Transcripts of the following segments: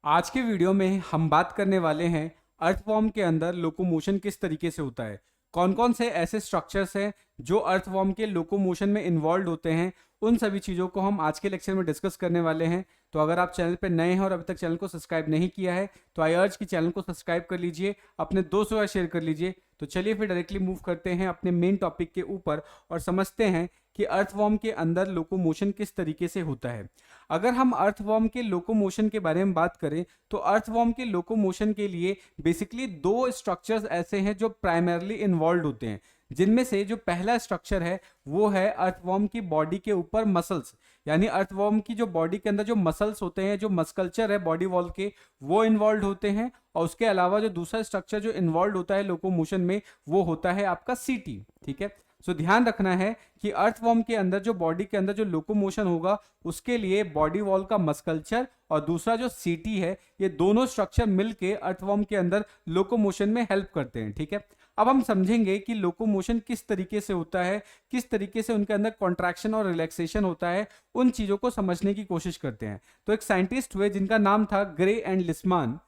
आज के वीडियो में हम बात करने वाले हैं अर्थवॉर्म के अंदर लोकोमोशन किस तरीके से होता है। कौन कौन से ऐसे स्ट्रक्चर्स हैं जो अर्थवॉर्म के लोकोमोशन में इन्वॉल्व होते हैं, उन सभी चीज़ों को हम आज के लेक्चर में डिस्कस करने वाले हैं। तो अगर आप चैनल पर नए हैं और अभी तक चैनल को सब्सक्राइब नहीं किया है तो आई अर्ज कि चैनल को सब्सक्राइब कर लीजिए, अपने दोस्तों का शेयर कर लीजिए। तो चलिए फिर डायरेक्टली मूव करते हैं अपने मेन टॉपिक के ऊपर और समझते हैं कि अर्थवॉर्म के अंदर लोकोमोशन किस तरीके से होता है। अगर हम अर्थवॉर्म के लोकोमोशन के बारे में बात करें तो अर्थवॉर्म के लोकोमोशन के लिए बेसिकली दो स्ट्रक्चर्स ऐसे हैं जो प्राइमरली इन्वॉल्व होते हैं, जिनमें से जो पहला स्ट्रक्चर है वो है अर्थवॉर्म की बॉडी के ऊपर मसल्स। यानी अर्थवॉर्म की जो बॉडी के अंदर जो मसल्स होते हैं, जो मस्कल्चर है बॉडी वॉल के, वो इन्वॉल्व होते हैं। और उसके अलावा जो दूसरा स्ट्रक्चर जो इन्वॉल्व होता है लोकोमोशन में वो होता है आपका सीटी। ठीक है, सो ध्यान रखना है कि अर्थवॉर्म के अंदर जो बॉडी के अंदर जो लोकोमोशन होगा उसके लिए बॉडी वॉल का मस्कल्चर और दूसरा जो सीटी है, ये दोनों स्ट्रक्चर मिलके अर्थवॉर्म के अंदर लोकोमोशन में हेल्प करते हैं। ठीक है, अब हम समझेंगे कि लोकोमोशन किस तरीके से होता है, किस तरीके से उनके अंदर कॉन्ट्रैक्शन और रिलैक्सेशन होता है, उन चीजों को समझने की कोशिश करते हैं। तो एक साइंटिस्ट हुए जिनका नाम था ग्रे एंड लिस्मान।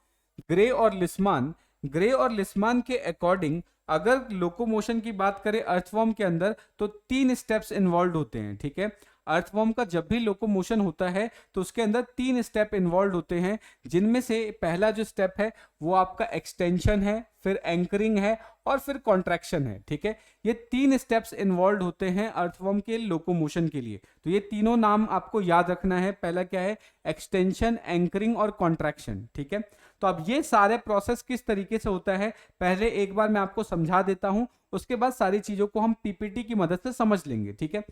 ग्रे और लिस्मान ग्रे और लिस्मान के अकॉर्डिंग अगर लोकोमोशन की बात करें अर्थवॉर्म के अंदर तो 3 स्टेप्स इन्वॉल्व होते हैं। ठीक है, अर्थवॉर्म का जब भी लोकोमोशन होता है तो उसके अंदर 3 स्टेप इन्वॉल्व होते हैं, जिनमें से पहला जो स्टेप है वो आपका एक्सटेंशन है, फिर एंकरिंग है और फिर कॉन्ट्रैक्शन है। ठीक है, ये 3 स्टेप्स इन्वॉल्व होते हैं अर्थवॉर्म के लोकोमोशन के लिए। तो ये तीनों नाम आपको याद रखना है। पहला क्या है? एक्सटेंशन, एंकरिंग और कॉन्ट्रैक्शन। ठीक है, तो अब ये सारे प्रोसेस किस तरीके से होता है पहले एक बार मैं आपको समझा देता हूं, उसके बाद सारी चीजों को हम पीपीटी की मदद से समझ लेंगे। ठीक है,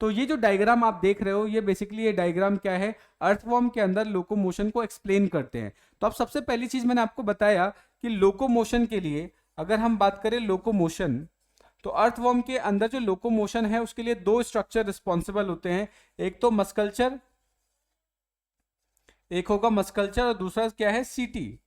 तो ये जो डायग्राम आप देख रहे हो ये बेसिकली ये डायग्राम क्या है, अर्थवॉर्म के अंदर लोकोमोशन को एक्सप्लेन करते हैं। तो अब सबसे पहली चीज मैंने आपको बताया कि लोकोमोशन के लिए अगर हम बात करें लोकोमोशन, तो अर्थवॉर्म के अंदर जो लोकोमोशन है उसके लिए दो स्ट्रक्चर रिस्पॉन्सिबल होते हैं। एक तो मस्कल्चर, एक होगा मस्कल्चर और दूसरा क्या है? सीटी।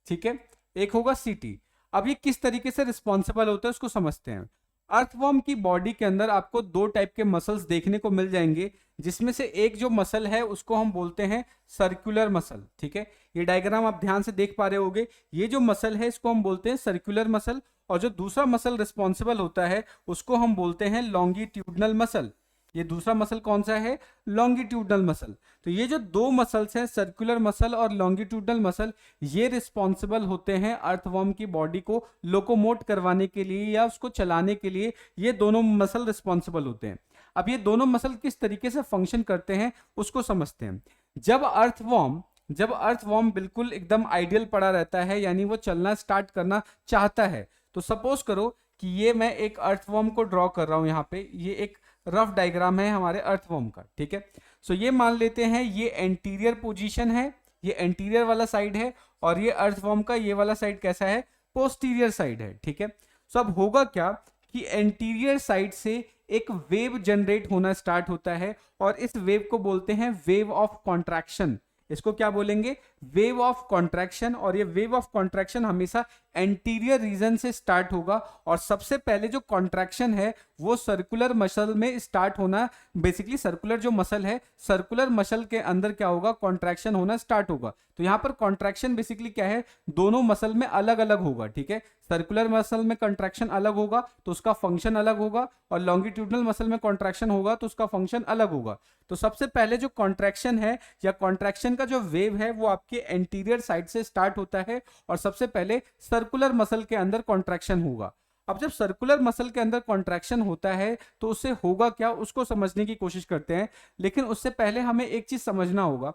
ठीक है, एक होगा सीटी। अब ये किस तरीके से रिस्पॉन्सिबल होता है उसको समझते हैं। अर्थवॉर्म की बॉडी के अंदर आपको दो टाइप के मसल्स देखने को मिल जाएंगे, जिसमें से एक जो मसल है उसको हम बोलते हैं सर्कुलर मसल। ठीक है, ये डायग्राम आप ध्यान से देख पा रहे होगे, ये जो मसल है इसको हम बोलते हैं सर्कुलर मसल, और जो दूसरा मसल रिस्पॉन्सिबल होता है उसको हम बोलते हैं लॉन्गिट्यूडनल मसल। ये दूसरा मसल कौन सा है? Longitudinal muscle. तो ये जो दो मसल्स हैं, सर्कुलर मसल और लॉन्गिट्यूडनल मसल, ये रिस्पॉन्सिबल होते हैं अर्थवॉर्म की बॉडी को लोकोमोट करवाने के लिए या उसको चलाने के लिए। ये दोनों मसल रिस्पॉन्सिबल होते हैं। अब ये दोनों मसल किस तरीके से फंक्शन करते हैं उसको समझते हैं। जब अर्थवॉर्म बिल्कुल एकदम आइडियल पड़ा रहता है, यानी वो चलना स्टार्ट करना चाहता है, तो सपोज करो कि ये मैं एक अर्थवॉर्म को ड्रॉ कर रहा हूं। यहाँ पे ये एक रफ डायग्राम है हमारे अर्थवॉर्म का। ठीक है, सो ये मान लेते हैं ये एंटीरियर पोजीशन है, ये एंटीरियर वाला साइड है, और ये अर्थवॉर्म का ये वाला साइड कैसा है? पोस्टीरियर साइड है। ठीक है, सो अब होगा क्या कि एंटीरियर साइड से एक वेव जनरेट होना स्टार्ट होता है, और इस वेव को बोलते हैं वेव ऑफ कॉन्ट्रैक्शन। इसको क्या बोलेंगे? Wave of contraction. और ये वेव ऑफ कॉन्ट्रैक्शन हमेशा एंटीरियर रीजन से स्टार्ट होगा, और सबसे पहले जो कॉन्ट्रैक्शन है वो सर्कुलर मसल में स्टार्ट होना। बेसिकली सर्कुलर जो मसल है, सर्कुलर मसल के अंदर क्या होगा? कॉन्ट्रैक्शन होना स्टार्ट होगा। तो यहां पर कॉन्ट्रैक्शन बेसिकली क्या है? दोनों मसल में अलग अलग होगा। ठीक है, सर्कुलर मसल में कॉन्ट्रैक्शन अलग होगा तो उसका फंक्शन अलग होगा, और लॉन्गिट्यूडनल मसल में कॉन्ट्रैक्शन होगा तो उसका फंक्शन अलग होगा। तो सबसे पहले जो कॉन्ट्रैक्शन है या कॉन्ट्रैक्शन का जो वेव है वो आपके एंटीरियर साइड से स्टार्ट होता है, और सबसे पहले सर्कुलर मसल के अंदर कॉन्ट्रैक्शन होगा। अब जब सर्कुलर मसल के अंदर कॉन्ट्रैक्शन होता है तो उससे होगा क्या, उसको समझने की कोशिश करते हैं। लेकिन उससे पहले हमें एक चीज समझना होगा।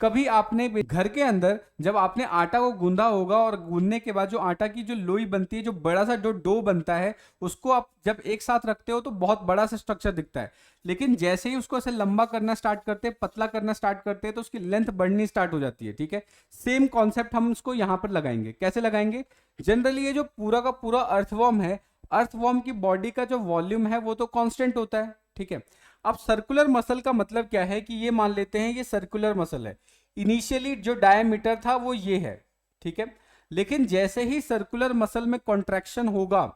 कभी आपने घर के अंदर जब आपने आटा को गूंदा होगा, और गूंदने के बाद जो आटा की जो लोई बनती है, जो बड़ा सा जो डो बनता है, उसको आप जब एक साथ रखते हो तो बहुत बड़ा सा स्ट्रक्चर दिखता है। लेकिन जैसे ही उसको ऐसे लंबा करना स्टार्ट करते हैं, पतला करना स्टार्ट करते हैं, तो उसकी लेंथ बढ़नी स्टार्ट हो जाती है। ठीक है, सेम कॉन्सेप्ट हम उसको यहां पर लगाएंगे। कैसे लगाएंगे? जनरली ये जो पूरा का पूरा अर्थवॉर्म है, अर्थवॉर्म की बॉडी का जो वॉल्यूम है वो तो कांस्टेंट होता है। ठीक है, अब सर्कुलर मसल का मतलब क्या है कि ये मान लेते हैं ये सर्कुलर मसल है। इनिशियली जो डायमीटर था वो ये है। ठीक है, लेकिन जैसे ही सर्कुलर मसल में कॉन्ट्रैक्शन होगा,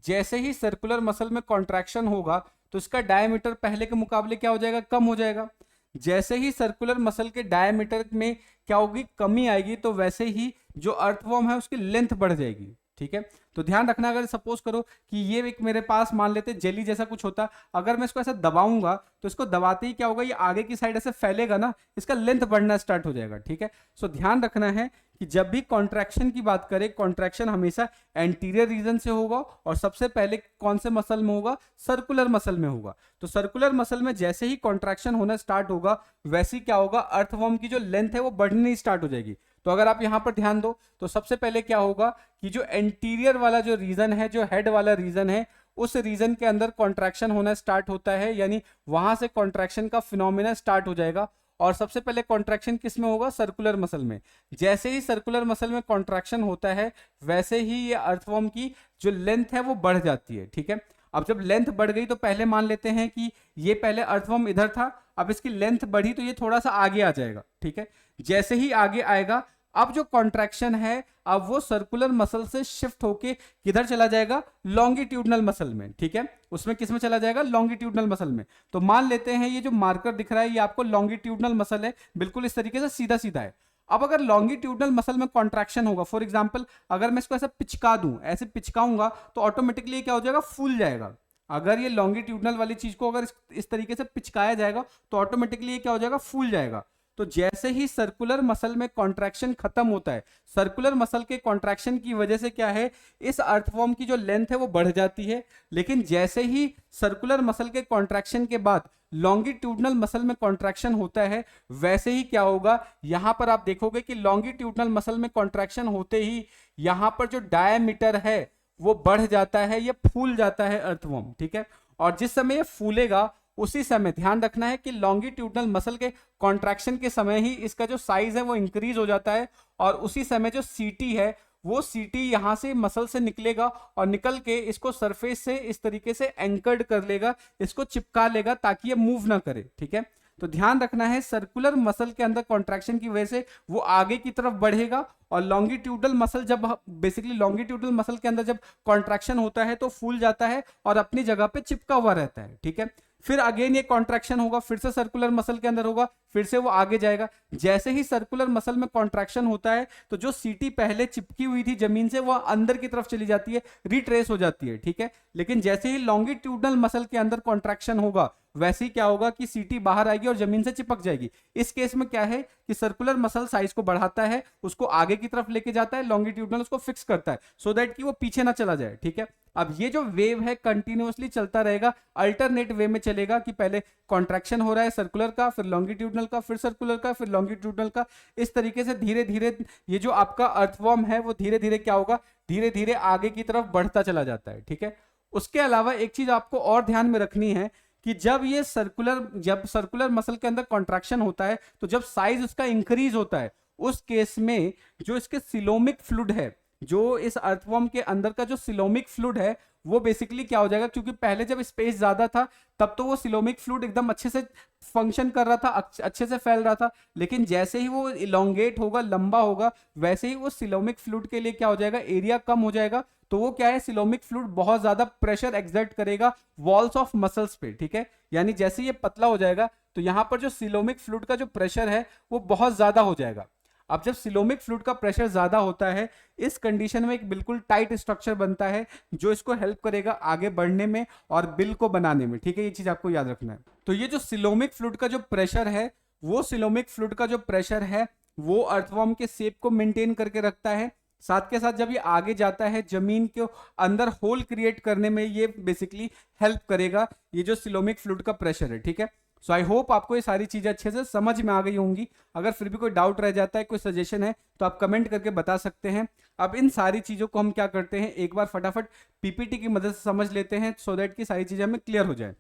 जैसे ही सर्कुलर मसल में कॉन्ट्रैक्शन होगा तो इसका डायमीटर पहले के मुकाबले क्या हो जाएगा? कम हो जाएगा। जैसे ही सर्कुलर मसल के डायमीटर में क्या होगी, कमी आएगी, तो वैसे ही जो अर्थवर्म है उसकी लेंथ बढ़ जाएगी। ठीक है, तो ध्यान रखना, अगर सपोज करो कि ये एक मेरे पास मान लेते जेली जैसा कुछ होता, अगर मैं इसको ऐसा दबाऊंगा तो इसको दबाते ही क्या होगा, ये आगे की साइड ऐसे फैलेगा ना, इसका लेंथ बढ़ना स्टार्ट हो जाएगा। ठीक है, सो ध्यान रखना है कि जब भी कॉन्ट्रैक्शन की बात करें, कॉन्ट्रैक्शन हमेशा एंटीरियर रीजन से होगा और सबसे पहले कौन से मसल में होगा, सर्कुलर मसल में होगा। तो सर्कुलर मसल में जैसे ही कॉन्ट्रैक्शन होना स्टार्ट होगा, वैसे ही क्या होगा, अर्थवर्म की जो लेंथ है वो बढ़नी स्टार्ट हो जाएगी। तो अगर आप यहां पर ध्यान दो तो सबसे पहले क्या होगा कि जो एंटीरियर वाला जो रीजन है, जो हेड वाला रीजन है, उस रीजन के अंदर कॉन्ट्रैक्शन होना स्टार्ट होता है, यानी वहां से कॉन्ट्रैक्शन का फिनोमिना स्टार्ट हो जाएगा। और सबसे पहले कॉन्ट्रैक्शन किस में होगा, सर्कुलर मसल में। जैसे ही सर्कुलर मसल में कॉन्ट्रैक्शन होता है, वैसे ही ये अर्थवर्म की जो लेंथ है वो बढ़ जाती है। ठीक है, अब जब लेंथ बढ़ गई तो पहले मान लेते हैं कि ये पहले अर्थवर्म इधर था, अब इसकी लेंथ बढ़ी तो ये थोड़ा सा आगे आ जाएगा। ठीक है, जैसे ही आगे आएगा, अब जो कॉन्ट्रैक्शन है अब वो सर्कुलर मसल से शिफ्ट होके किधर चला जाएगा, लॉन्गिट्यूडनल मसल में। ठीक है, उसमें किस में चला जाएगा, लॉन्गिट्यूडनल मसल में। तो मान लेते हैं ये जो मार्कर दिख रहा है ये आपको लॉन्गिट्यूडनल मसल है, बिल्कुल इस तरीके से सीधा सीधा है। अब अगर लॉन्गिट्यूडनल मसल में कॉन्ट्रैक्शन होगा, फॉर एग्जांपल अगर मैं इसको ऐसा पिचका दूं, ऐसे पिचकाऊंगा तो ऑटोमेटिकली क्या हो जाएगा, फूल जाएगा। अगर ये लॉन्गिट्यूडनल वाली चीज को अगर इस तरीके से पिचकाया जाएगा तो ऑटोमेटिकली ये क्या हो जाएगा, फूल जाएगा। तो जैसे ही सर्कुलर मसल में कॉन्ट्रैक्शन खत्म होता है, सर्कुलर मसल के कॉन्ट्रैक्शन की वजह से क्या है, इस अर्थवर्म की जो लेंथ है वो बढ़ जाती है। लेकिन जैसे ही सर्कुलर मसल के कॉन्ट्रैक्शन के बाद लॉन्गिट्यूडनल मसल में कॉन्ट्रैक्शन होता है, वैसे ही क्या होगा, यहां पर आप देखोगे कि लॉन्गिट्यूडनल मसल में कॉन्ट्रैक्शन होते ही यहां पर जो डायमीटर है वो बढ़ जाता है, ये फूल जाता है अर्थवर्म। ठीक है, और जिस समय ये फूलेगा उसी समय ध्यान रखना है कि लॉन्गिट्यूडनल मसल के कॉन्ट्रैक्शन के समय ही इसका जो साइज है वो इंक्रीज हो जाता है, और उसी समय जो सीटी है वो सीटी यहां से मसल से निकलेगा और निकल के इसको सरफेस से इस तरीके से एंकर्ड कर लेगा, इसको चिपका लेगा ताकि ये मूव ना करे। ठीक है, तो ध्यान रखना है सर्कुलर मसल के अंदर कॉन्ट्रैक्शन की वजह से वो आगे की तरफ बढ़ेगा, और लॉन्गिट्यूडल मसल जब बेसिकली लॉन्गिट्यूडल मसल के अंदर जब कॉन्ट्रैक्शन होता है तो फूल जाता है और अपनी जगह पे चिपका हुआ रहता है। ठीक है, फिर अगेन ये कॉन्ट्रैक्शन होगा, फिर से सर्कुलर मसल के अंदर होगा, फिर से वो आगे जाएगा। जैसे ही सर्कुलर मसल में कॉन्ट्रैक्शन होता है तो जो सीटी पहले चिपकी हुई थी जमीन से वो अंदर की तरफ चली जाती है, रिट्रेस हो जाती है। ठीक है, लेकिन जैसे ही लॉन्गिट्यूडनल मसल के अंदर कॉन्ट्रैक्शन होगा, वैसे ही क्या होगा कि सीटी बाहर आएगी और जमीन से चिपक जाएगी। इस केस में क्या है कि सर्कुलर मसल साइज को बढ़ाता है, उसको आगे की तरफ लेके जाता है, लॉन्गिट्यूडनल उसको फिक्स करता है सो दैट कि वो पीछे ना चला जाए। ठीक है, अब ये जो वेव है कंटिन्यूअसली चलता रहेगा, अल्टरनेट वे में चलेगा कि पहले कॉन्ट्रैक्शन हो रहा है सर्कुलर का, फिर लॉन्गिट्यूडनल का, फिर सर्कुलर का, फिर लॉन्गिट्यूडनल का। इस तरीके से धीरे धीरे ये जो आपका अर्थवर्म है वो धीरे धीरे क्या होगा, धीरे धीरे आगे की तरफ बढ़ता चला जाता है। ठीक है, उसके अलावा एक चीज आपको और ध्यान में रखनी है कि जब सर्कुलर मसल के अंदर कॉन्ट्रैक्शन होता है तो जब साइज उसका इंक्रीज होता है, उस केस में जो इसके सिलोमिक फ्लूइड है, जो इस अर्थवर्म के अंदर का जो सिलोमिक फ्लूइड है वो बेसिकली क्या हो जाएगा, क्योंकि पहले जब स्पेस ज्यादा था तब तो वो सिलोमिक फ्लूइड एकदम अच्छे से फंक्शन कर रहा था, अच्छे से फैल रहा था, लेकिन जैसे ही वो इलोंगेट होगा, लंबा होगा, वैसे ही वो सिलोमिक फ्लूइड के लिए क्या हो जाएगा, एरिया कम हो जाएगा। तो वो क्या है, सिलोमिक फ्लूइड बहुत ज्यादा प्रेशर एक्सर्ट करेगा वॉल्स ऑफ मसल्स पे। ठीक है, यानी जैसे ये पतला हो जाएगा तो यहां पर जो सिलोमिक फ्लूइड का जो प्रेशर है वो बहुत ज्यादा हो जाएगा। अब जब सिलोमिक फ्लूइड का प्रेशर ज्यादा होता है, इस कंडीशन में एक बिल्कुल टाइट स्ट्रक्चर बनता है जो इसको हेल्प करेगा आगे बढ़ने में और बिल को बनाने में। ठीक है, ये चीज आपको याद रखना है। तो ये जो सिलोमिक फ्लूइड का जो प्रेशर है, वो सिलोमिक फ्लूइड का जो प्रेशर है वो अर्थवर्म के शेप को मेंटेन करके रखता है। साथ के साथ जब ये आगे जाता है जमीन के अंदर होल क्रिएट करने में ये बेसिकली हेल्प करेगा, ये जो सिलोमिक फ्लूइड का प्रेशर है। ठीक है, सो आई होप आपको ये सारी चीजें अच्छे से समझ में आ गई होंगी। अगर फिर भी कोई डाउट रह जाता है, कोई सजेशन है, तो आप कमेंट करके बता सकते हैं। अब इन सारी चीजों को हम क्या करते हैं, एक बार फटाफट पीपीटी की मदद से समझ लेते हैं सो दैट की सारी चीजें हमें क्लियर हो जाए।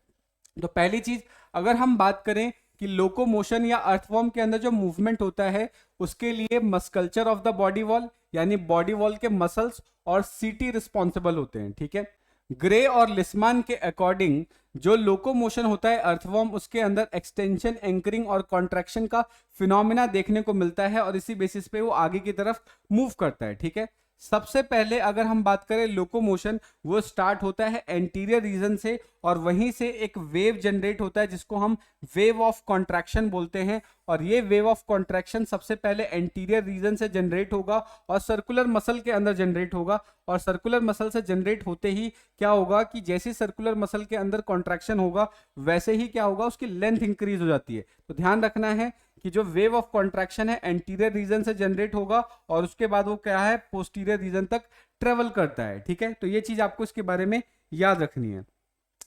तो पहली चीज, अगर हम बात करें कि लोकोमोशन या अर्थवर्म के अंदर जो मूवमेंट होता है उसके लिए मस्कल्चर ऑफ द बॉडी वॉल यानी बॉडी वॉल के मसल्स और सीटी रिस्पॉन्सिबल होते हैं। ठीक है, ग्रे और लिस्मान के अकॉर्डिंग जो लोकोमोशन होता है अर्थवर्म, उसके अंदर एक्सटेंशन, एंकरिंग और कॉन्ट्रैक्शन का फिनोमिना देखने को मिलता है और इसी बेसिस पे वो आगे की तरफ मूव करता है। ठीक है, सबसे पहले अगर हम बात करें लोकोमोशन, वो स्टार्ट होता है एंटीरियर रीजन से और वहीं से एक वेव जनरेट होता है जिसको हम वेव ऑफ कॉन्ट्रैक्शन बोलते हैं। और ये वेव ऑफ कॉन्ट्रैक्शन सबसे पहले एंटीरियर रीजन से जनरेट होगा और सर्कुलर मसल के अंदर जनरेट होगा। और सर्कुलर मसल से जनरेट होते ही क्या होगा कि जैसे सर्कुलर मसल के अंदर कॉन्ट्रैक्शन होगा वैसे ही क्या होगा, उसकी लेंथ इंक्रीज हो जाती है। तो ध्यान रखना है कि जो वेव ऑफ कॉन्ट्रैक्शन है एंटीरियर रीजन से जनरेट होगा और उसके बाद वो क्या है, पोस्टीरियर रीजन तक ट्रेवल करता है। ठीक है, तो ये चीज आपको इसके बारे में याद रखनी है।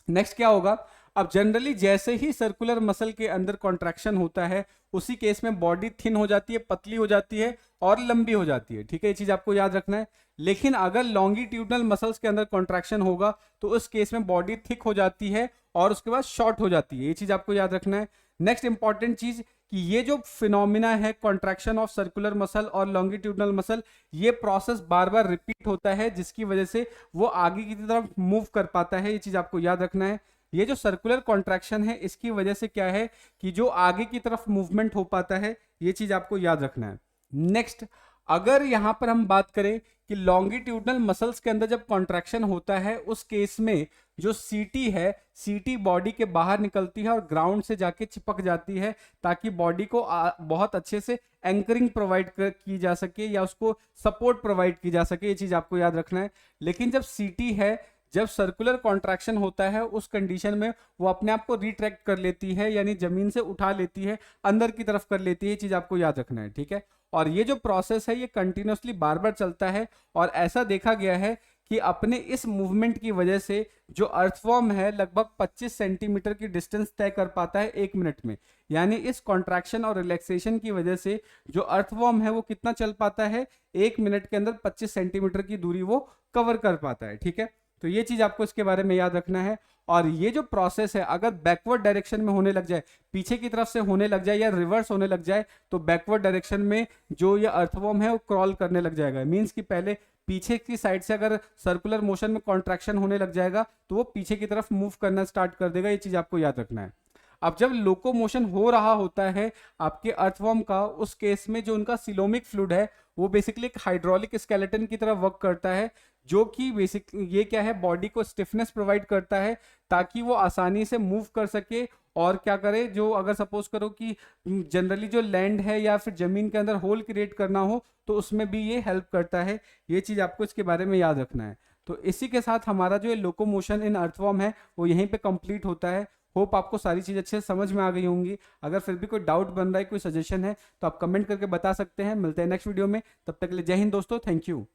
नेक्स्ट क्या होगा, अब जनरली जैसे ही सर्कुलर मसल के अंदर कॉन्ट्रैक्शन होता है उसी केस में बॉडी थिन हो जाती है, पतली हो जाती है और लंबी हो जाती है। ठीक है, ये चीज आपको याद रखना है। लेकिन अगर लॉन्गिट्यूडनल मसल्स के अंदर कॉन्ट्रैक्शन होगा तो उस केस में बॉडी थिक हो जाती है और उसके बाद शॉर्ट हो जाती है। ये चीज आपको याद रखना है। नेक्स्ट इंपॉर्टेंट चीज कि ये जो फिनोमिना है कॉन्ट्रैक्शन ऑफ सर्कुलर मसल और लॉन्गिट्यूडनल मसल, ये प्रोसेस बार बार रिपीट होता है जिसकी वजह से वो आगे की तरफ मूव कर पाता है। ये चीज आपको याद रखना है। ये जो सर्कुलर कॉन्ट्रैक्शन है इसकी वजह से क्या है कि जो आगे की तरफ मूवमेंट हो पाता है, ये चीज आपको याद रखना है। नेक्स्ट, अगर यहां पर हम बात करें कि लॉन्गिट्यूडनल मसल्स के अंदर जब कॉन्ट्रैक्शन होता है उस केस में जो सीटी है, सीटी बॉडी के बाहर निकलती है और ग्राउंड से जाके चिपक जाती है ताकि बॉडी को बहुत अच्छे से एंकरिंग प्रोवाइड की जा सके या उसको सपोर्ट प्रोवाइड की जा सके। ये चीज आपको याद रखना है। लेकिन जब सीटी है, जब सर्कुलर कॉन्ट्रैक्शन होता है उस कंडीशन में वो अपने आप को रिट्रैक्ट कर लेती है, यानी जमीन से उठा लेती है, अंदर की तरफ कर लेती है। ये चीज आपको याद रखना है। ठीक है, और ये जो प्रोसेस है ये कंटिन्यूअसली बार बार चलता है और ऐसा देखा गया है कि अपने इस मूवमेंट की वजह से जो अर्थवॉर्म है लगभग 25 सेंटीमीटर की डिस्टेंस तय कर पाता है 1 मिनट में। यानी इस कॉन्ट्रैक्शन और रिलैक्सेशन की वजह से जो अर्थवॉर्म है वो कितना चल पाता है, 1 मिनट के अंदर 25 सेंटीमीटर की दूरी वो कवर कर पाता है। ठीक है, तो ये चीज आपको इसके बारे में याद रखना है। और ये जो प्रोसेस है अगर बैकवर्ड डायरेक्शन में होने लग जाए, पीछे की तरफ से होने लग जाए या रिवर्स होने लग जाए, तो बैकवर्ड डायरेक्शन में जो ये अर्थवॉर्म है वो क्रॉल करने लग जाएगा। मींस कि पहले पीछे की साइड से अगर सर्कुलर मोशन में कॉन्ट्रैक्शन होने लग जाएगा तो वो पीछे की तरफ मूव करना स्टार्ट कर देगा। ये चीज आपको याद रखना है। अब जब लोकोमोशन हो रहा होता है आपके अर्थवॉर्म का, उस केस में जो उनका सिलोमिक फ्लूइड है वो बेसिकली एक हाइड्रोलिक स्केलेटन की तरह वर्क करता है, जो कि बेसिक ये क्या है, बॉडी को स्टिफनेस प्रोवाइड करता है ताकि वो आसानी से मूव कर सके। और क्या करे, जो अगर सपोज करो कि जनरली जो लैंड है या फिर जमीन के अंदर होल क्रिएट करना हो तो उसमें भी ये हेल्प करता है। ये चीज आपको इसके बारे में याद रखना है। तो इसी के साथ हमारा जो ये लोकोमोशन इन अर्थवॉर्म है वो यहीं पे कंप्लीट होता है। होप आपको सारी चीज अच्छे से समझ में आ गई होंगी। अगर फिर भी कोई डाउट बन रहा है, कोई सजेशन है तो आप कमेंट करके बता सकते हैं। मिलते हैं नेक्स्ट वीडियो में, तब तक के लिए जय हिंद दोस्तों, थैंक यू।